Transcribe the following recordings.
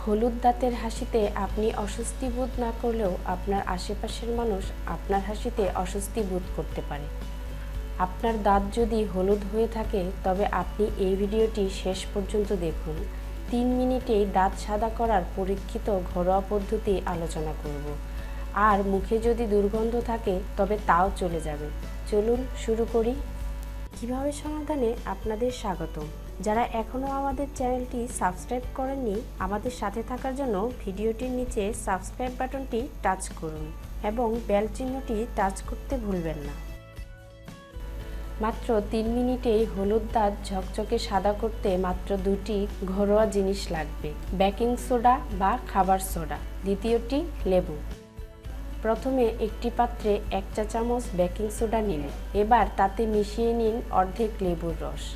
হলুদ দাঁতের হাসিতে আপনি অস্বস্তি বোধ না করলেও আপনার আশেপাশের মানুষ আপনার হাসিতে অস্বস্তি বোধ করতে পারে। আপনার দাঁত যদি হলুদ হয়ে থাকে তবে আপনি এই ভিডিওটি শেষ পর্যন্ত দেখুন। 3 মিনিটেই দাঁত সাদা করার পরীক্ষিত ঘরোয়া পদ্ধতি আলোচনা করব। আর মুখে যদি দুর্গন্ধ থাকে তবে তাও চলে যাবে। চলুন শুরু করি। কিভাবে সমাধানে আপনাদের স্বাগতম। যারা এখনও আমাদের চ্যানেলটি সাবস্ক্রাইব করেননি, আমাদের সাথে থাকার জন্য ভিডিওটির নিচে সাবস্ক্রাইব বাটনটি টাচ করুন এবং বেল চিহ্নটি টাচ করতে ভুলবেন না। মাত্র 3 মিনিটেই হলুদ দাঁত ঝকঝকে সাদা করতে মাত্র 2টি ঘরোয়া জিনিস লাগবে: বেকিং সোডা বা খাবার সোডা, দ্বিতীয়টি লেবু। প্রথমে একটি পাত্রে 1 চা চামচ বেকিং সোডা নিন। এবার তাতে মিশিয়ে নিন অর্ধেক লেবুর রস।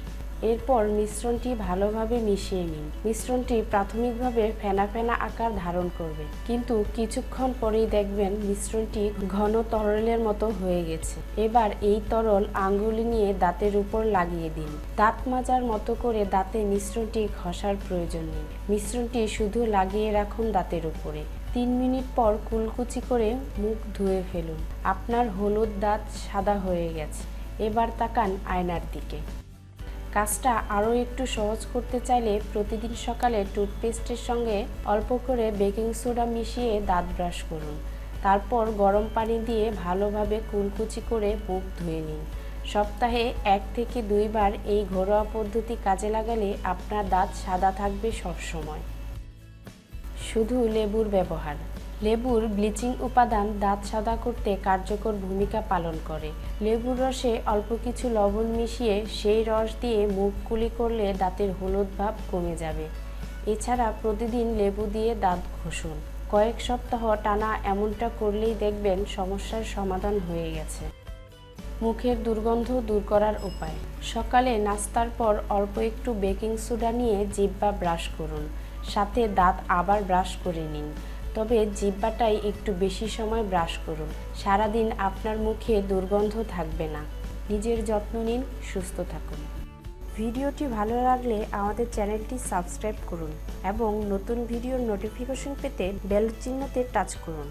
এরপর মিশ্রণটি ভালোভাবে মিশিয়ে নিন। মিশ্রণটি প্রাথমিকভাবে ফেনা ফেনা আকার ধারণ করবে, কিন্তু কিছুক্ষণ পরেই দেখবেন মিশ্রণটি ঘন তরলের মতো হয়ে গেছে। এবার এই তরল আঙ্গুল নিয়ে দাঁতের উপর লাগিয়ে দিন। দাঁত মাজার মতো করে দাঁতে মিশ্রণটি ঘষার প্রয়োজন নেই। মিশ্রণটি শুধু লাগিয়ে রাখুন দাঁতের উপরে। 3 মিনিট পর কুলকুচি করে মুখ ধুয়ে ফেলুন। আপনার হলুদ দাঁত সাদা হয়ে গেছে। এবার তাকান আয়নার দিকে। কাজটা আরও একটু সহজ করতে চাইলে প্রতিদিন সকালে টুথপেস্টের সঙ্গে অল্প করে বেকিং সোডা মিশিয়ে দাঁত ব্রাশ করুন। তারপর গরম পানি দিয়ে ভালোভাবে কুলকুচি করে মুখ ধুয়ে নিন। সপ্তাহে 1 থেকে 2 বার এই ঘরোয়া পদ্ধতি কাজে লাগালে আপনার দাঁত সাদা থাকবে সবসময়। শুধু লেবুর ব্যবহার। লেবুর ব্লিচিং উপাদান দাঁত সাদা করতে কার্যকর ভূমিকা পালন করে। লেবুর রসে অল্প কিছু লবণ মিশিয়ে সেই রস দিয়ে মুখ কুলি করলে দাঁতের হলুদ ভাব কমে যাবে। এছাড়া প্রতিদিন লেবু দিয়ে দাঁত ঘষুন। কয়েক সপ্তাহ টানা এমনটা করলেই দেখবেন সমস্যার সমাধান হয়ে গেছে। মুখের দুর্গন্ধ দূর করার উপায়। সকালে নাস্তার পর অল্প একটু বেকিং সোডা নিয়ে জিহ্বা ব্রাশ করুন। সাথে দাঁত আবার ব্রাশ করে নিন, তবে জিহ্বাটাই একটু বেশি সময় ব্রাশ করুন। সারাদিন আপনার মুখে দুর্গন্ধ থাকবে না। নিজের যত্ন নিন, সুস্থ থাকুন। ভিডিওটি ভালো লাগলে আমাদের চ্যানেলটি সাবস্ক্রাইব করুন এবং নতুন ভিডিওর নোটিফিকেশন পেতে বেল চিহ্নতে টাচ করুন।